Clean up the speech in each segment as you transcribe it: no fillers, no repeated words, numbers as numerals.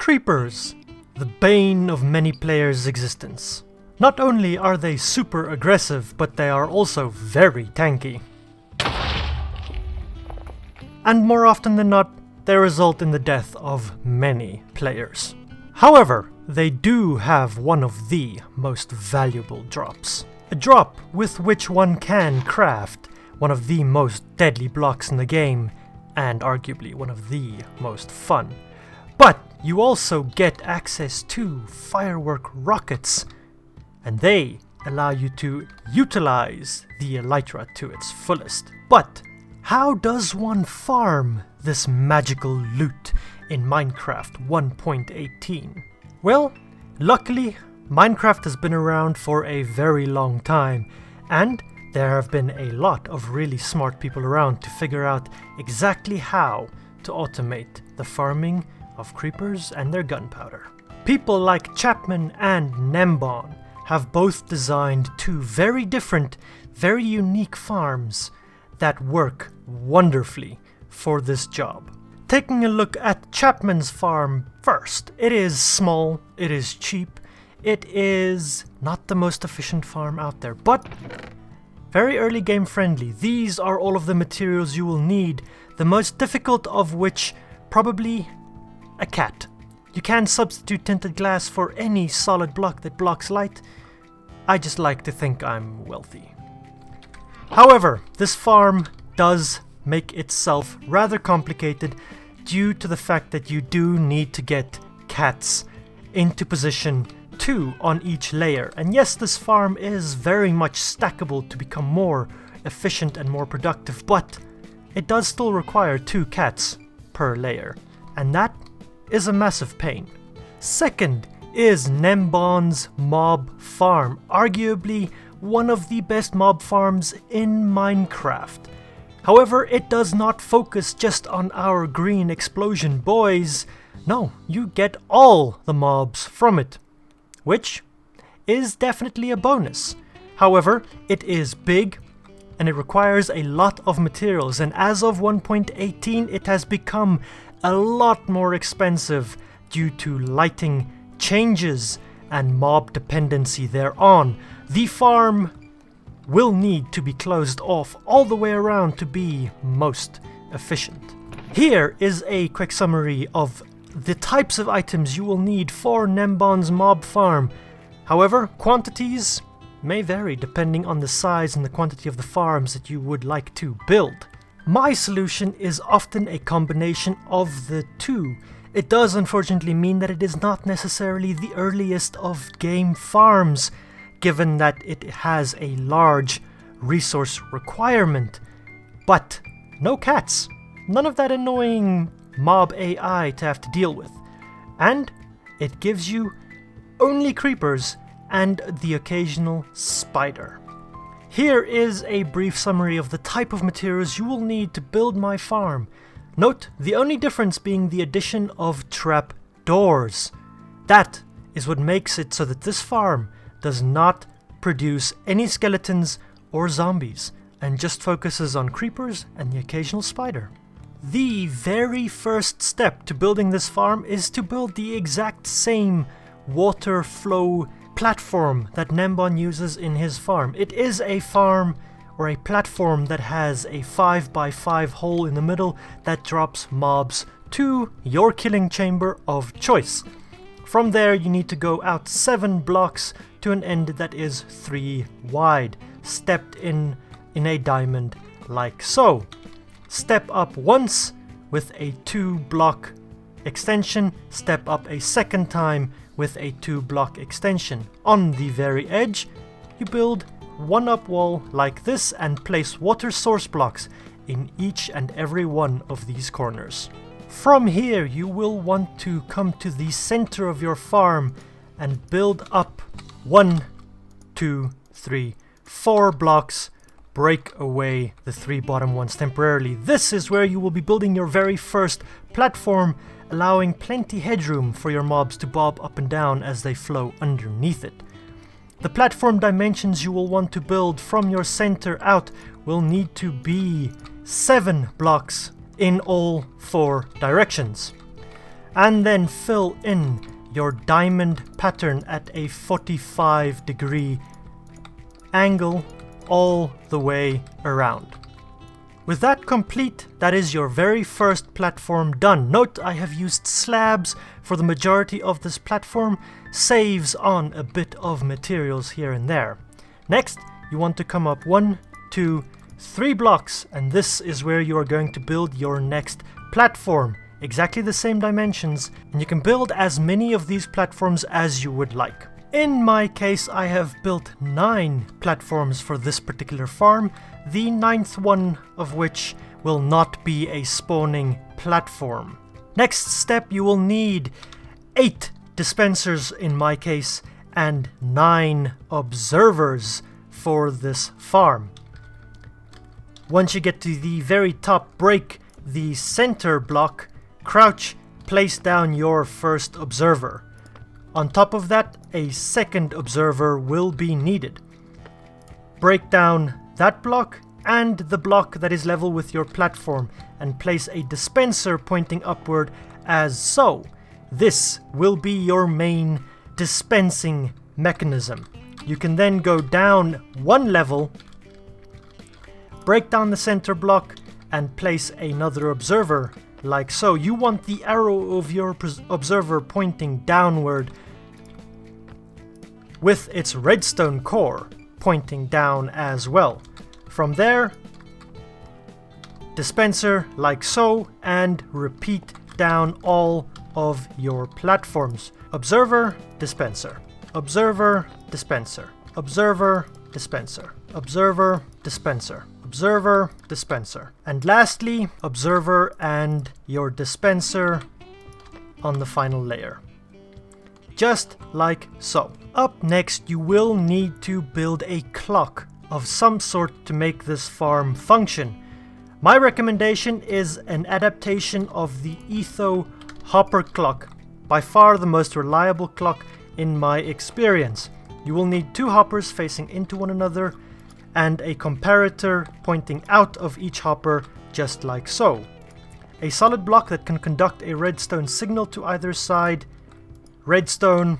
Creepers, the bane of many players' existence. Not only are they super aggressive, but they are also very tanky. And more often than not, they result in the death of many players. However, they do have one of the most valuable drops. A drop with which one can craft one of the most deadly blocks in the game, and arguably one of the most fun. But you also get access to firework rockets, and they allow you to utilize the elytra to its fullest. But how does one farm this magical loot in Minecraft 1.18? Well, luckily, Minecraft has been around for a very long time, and there have been a lot of really smart people around to figure out exactly how to automate the farming of creepers and their gunpowder. People like Chapman and Gnembon have both designed two very different, very unique farms that work wonderfully for this job. Taking a look at Chapman's farm first, it is small, it is cheap, it is not the most efficient farm out there, but very early game friendly. These are all of the materials you will need, the most difficult of which probably a cat. You can substitute tinted glass for any solid block that blocks light. I just like to think I'm wealthy. However, this farm does make itself rather complicated due to the fact that you do need to get cats into position 2 on each layer. And yes, this farm is very much stackable to become more efficient and more productive, but it does still require 2 cats per layer, and that is a massive pain. Second is Gnembon's mob farm, arguably one of the best mob farms in Minecraft. However, it does not focus just on our green explosion boys. No, you get all the mobs from it, which is definitely a bonus. However, it is big and it requires a lot of materials, and as of 1.18 it has become a lot more expensive due to lighting changes and mob dependency thereon. The farm will need to be closed off all the way around to be most efficient. Here is a quick summary of the types of items you will need for Gnembon's mob farm. However, quantities may vary depending on the size and the quantity of the farms that you would like to build. My solution is often a combination of the two. It does unfortunately mean that it is not necessarily the earliest of game farms, given that it has a large resource requirement. But no cats, none of that annoying mob AI to have to deal with, and it gives you only creepers and the occasional spider. Here is a brief summary of the type of materials you will need to build my farm. Note the only difference being the addition of trap doors. That is what makes it so that this farm does not produce any skeletons or zombies and just focuses on creepers and the occasional spider. The very first step to building this farm is to build the exact same water flow platform that Gnembon uses in his farm. It is a farm or a platform that has a 5x5 hole in the middle that drops mobs to your killing chamber of choice. From there you need to go out 7 blocks to an end that is 3 wide, stepped in a diamond like so. Step up once with a 2-block extension, step up a second time with a 2-block extension. On the very edge, you build 1 up wall like this and place water source blocks in each and every one of these corners. From here, you will want to come to the center of your farm and build up 1, 2, 3, 4 blocks. Break away the 3 bottom ones temporarily. This is where you will be building your very first platform, allowing plenty headroom for your mobs to bob up and down as they flow underneath it. The platform dimensions you will want to build from your center out will need to be 7 blocks in all 4 directions. and then fill in your diamond pattern at a 45-degree angle all the way around. With that complete, that is your very first platform done. Note I have used slabs for the majority of this platform, saves on a bit of materials here and there. Next, you want to come up 1, 2, 3 blocks, and this is where you are going to build your next platform. Exactly the same dimensions, and you can build as many of these platforms as you would like. In my case, I have built 9 platforms for this particular farm, the 9th one of which will not be a spawning platform. Next step, you will need 8 dispensers in my case, and 9 observers for this farm. Once you get to the very top, break the center block, crouch, place down your first observer. On top of that, a second observer will be needed. Break down that block and the block that is level with your platform and place a dispenser pointing upward as so. This will be your main dispensing mechanism. You can then go down 1 level, break down the center block and place another observer like so. You want the arrow of your observer pointing downward with its redstone core pointing down as well. From there, dispenser like so, and repeat down all of your platforms. Observer, dispenser. Observer, dispenser. Observer, dispenser. Observer, dispenser. Observer, dispenser. And lastly, observer and your dispenser on the final layer. Just like so. Up next, you will need to build a clock of some sort to make this farm function. My recommendation is an adaptation of the Etho hopper clock, by far the most reliable clock in my experience. You will need 2 hoppers facing into one another and a comparator pointing out of each hopper, just like so. A solid block that can conduct a redstone signal to either side, redstone,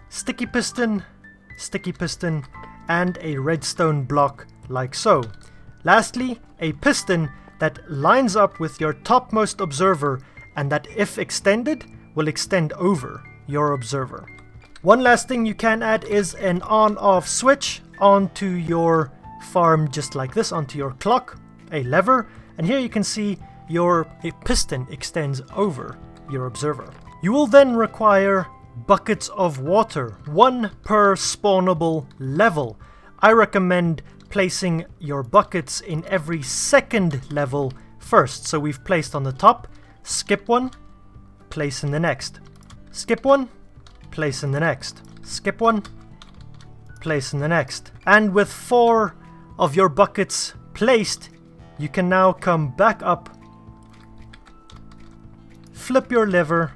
sticky piston, and a redstone block like so. Lastly, a piston that lines up with your topmost observer and that, if extended, will extend over your observer. One last thing you can add is an on-off switch onto your farm, just like this, onto your clock, a lever, and here you can see your piston extends over your observer. You will then require buckets of water, 1 per spawnable level. I recommend placing your buckets in every second level first. So we've placed on the top, skip 1, place in the next. Skip 1, place in the next. Skip 1, place in the next. And with 4 of your buckets placed, you can now come back up, flip your lever,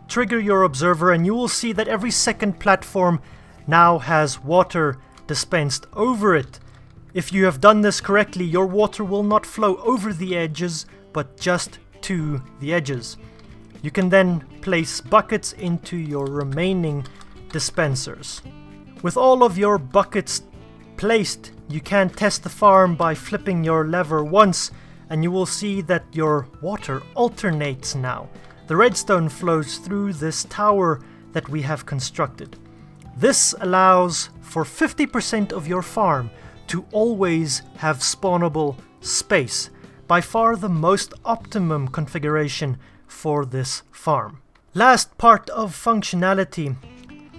trigger your observer, and you will see that every second platform now has water dispensed over it. If you have done this correctly, your water will not flow over the edges, but just to the edges. You can then place buckets into your remaining dispensers. With all of your buckets placed, you can test the farm by flipping your lever once, and you will see that your water alternates now. The redstone flows through this tower that we have constructed. This allows for 50% of your farm to always have spawnable space, by far the most optimum configuration for this farm. Last part of functionality.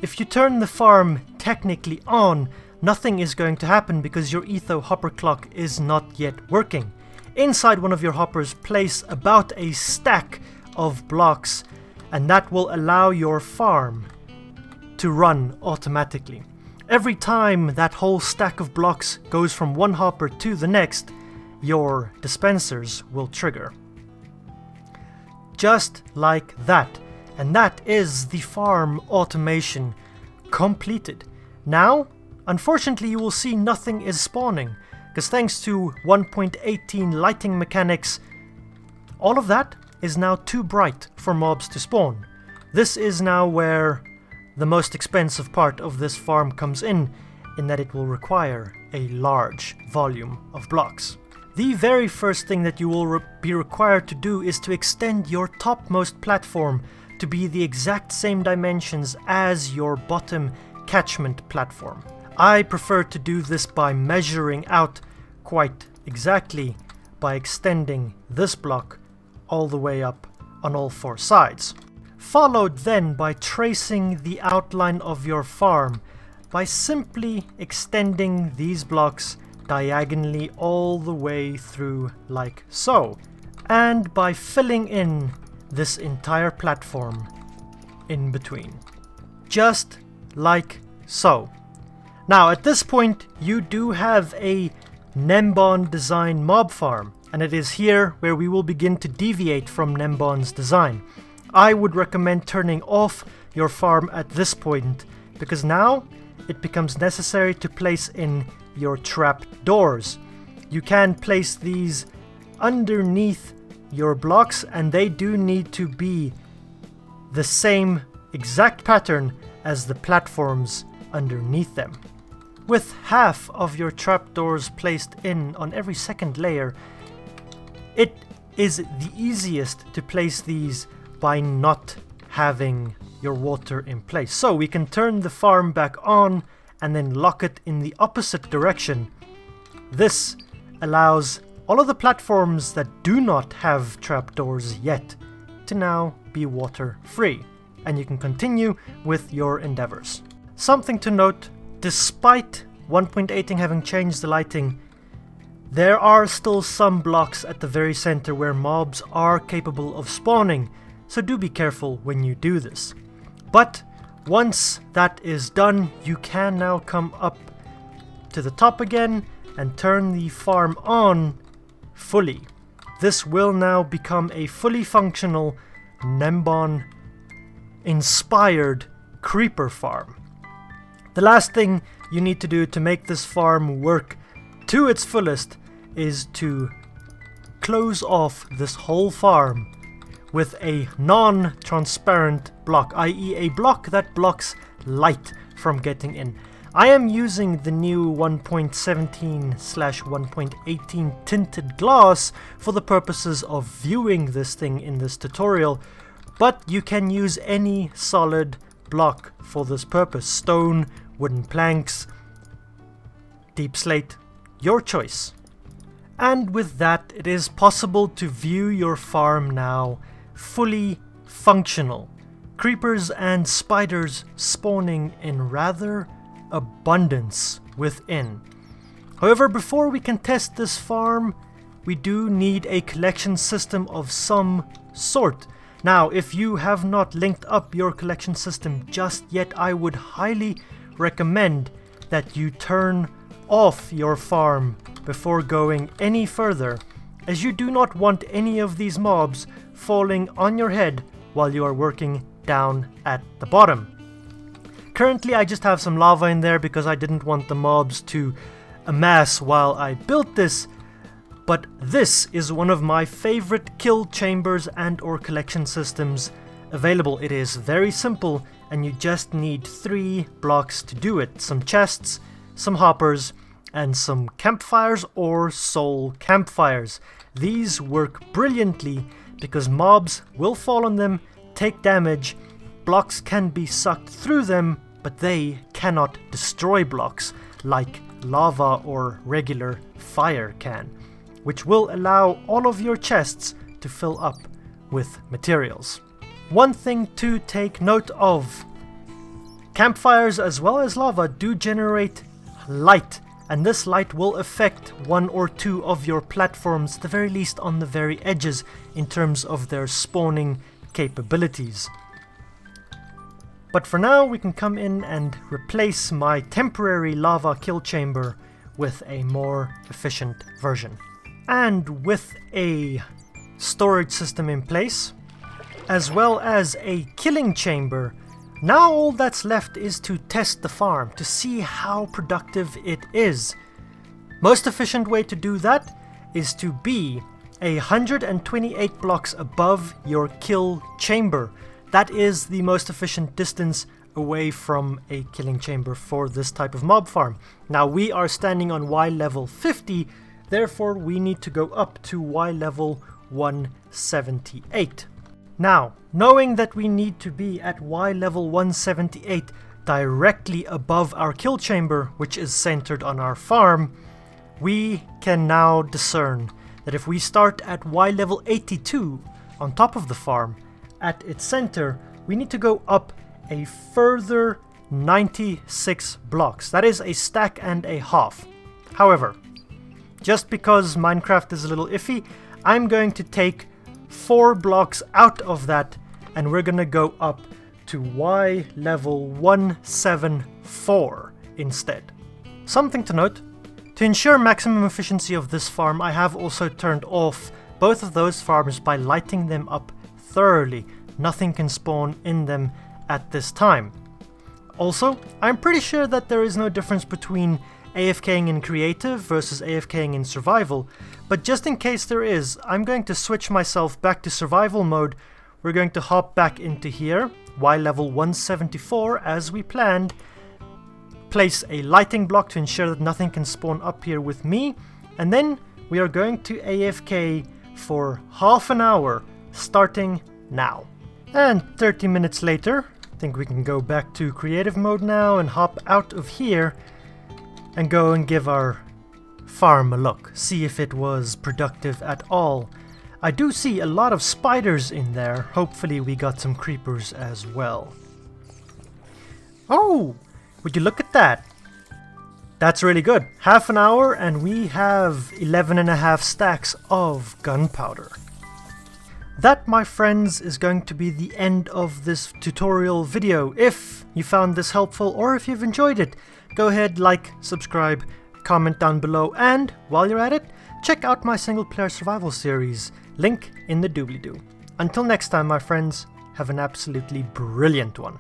If you turn the farm technically on, nothing is going to happen because your Etho hopper clock is not yet working. Inside one of your hoppers, place about a stack of blocks, and that will allow your farm to run automatically. Every time that whole stack of blocks goes from one hopper to the next, your dispensers will trigger. Just like that. And that is the farm automation completed. Now, unfortunately, you will see nothing is spawning, because thanks to 1.18 lighting mechanics, all of that is now too bright for mobs to spawn. This is now where the most expensive part of this farm comes in that it will require a large volume of blocks. The very first thing that you will be required to do is to extend your topmost platform to be the exact same dimensions as your bottom catchment platform. I prefer to do this by measuring out quite exactly by extending this block all the way up on all four sides. Followed then by tracing the outline of your farm by simply extending these blocks diagonally all the way through like so, and by filling in this entire platform in between, just like so. Now at this point you do have a Gnembon design mob farm, and it is here where we will begin to deviate from Gnembon's design. I would recommend turning off your farm at this point, because now it becomes necessary to place in your trap doors. You can place these underneath your blocks, and they do need to be the same exact pattern as the platforms underneath them. With half of your trapdoors placed in on every second layer, it is the easiest to place these by not having your water in place. So we can turn the farm back on and then lock it in the opposite direction. This allows all of the platforms that do not have trapdoors yet to now be water free, and you can continue with your endeavors. Something to note, despite 1.18 having changed the lighting, there are still some blocks at the very center where mobs are capable of spawning, so do be careful when you do this. But once that is done, you can now come up to the top again and turn the farm on fully. This will now become a fully functional Gnembon inspired creeper farm. The last thing you need to do to make this farm work to its fullest is to close off this whole farm with a non-transparent block, i.e. a block that blocks light from getting in. I am using the new 1.17/1.18 tinted glass for the purposes of viewing this thing in this tutorial, but you can use any solid block for this purpose. Stone, wooden planks, deep slate, your choice. And with that, it is possible to view your farm now fully functional. Creepers and spiders spawning in rather abundance within. However, before we can test this farm, we do need a collection system of some sort. Now, if you have not linked up your collection system just yet, I would highly recommend that you turn off your farm before going any further, as you do not want any of these mobs falling on your head while you are working down at the bottom. Currently I just have some lava in there because I didn't want the mobs to amass while I built this, but this is one of my favorite kill chambers and or collection systems available. It is very simple and you just need 3 blocks to do it. Some chests, some hoppers, and some campfires or soul campfires. These work brilliantly because mobs will fall on them, take damage, blocks can be sucked through them, but they cannot destroy blocks like lava or regular fire can, which will allow all of your chests to fill up with materials. One thing to take note of, campfires as well as lava do generate light, and this light will affect 1 or 2 of your platforms, at the very least on the very edges, in terms of their spawning capabilities. But for now we can come in and replace my temporary lava kill chamber with a more efficient version. And with a storage system in place, as well as a killing chamber, now all that's left is to test the farm to see how productive it is. Most efficient way to do that is to be 128 blocks above your kill chamber. That is the most efficient distance away from a killing chamber for this type of mob farm. Now we are standing on Y level 50, therefore we need to go up to Y level 178. Now, knowing that we need to be at Y level 178 directly above our kill chamber, which is centered on our farm, we can now discern that if we start at Y level 82 on top of the farm, at its center, we need to go up a further 96 blocks. That is a stack and a half. However, just because Minecraft is a little iffy, I'm going to take 4 blocks out of that, and we're gonna go up to Y level 174 instead. Something to note, to ensure maximum efficiency of this farm, I have also turned off both of those farms by lighting them up thoroughly. Nothing can spawn in them at this time. Also, I'm pretty sure that there is no difference between AFKing in creative versus AFKing in survival, but just in case there is, I'm going to switch myself back to survival mode. We're going to hop back into here, Y level 174 as we planned, place a lighting block to ensure that nothing can spawn up here with me, and then we are going to AFK for half an hour, starting now. And 30 minutes later, I think we can go back to creative mode now and hop out of here and go and give our farm a look, see if it was productive at all. I do see a lot of spiders in there. Hopefully we got some creepers as well. Oh, would you look at that? That's really good. Half an hour and we have 11.5 stacks of gunpowder. That, my friends, is going to be the end of this tutorial video. If you found this helpful or if you've enjoyed it, go ahead, like, subscribe, comment down below, and while you're at it, check out my single player survival series. Link in the doobly-doo. Until next time, my friends, have an absolutely brilliant one.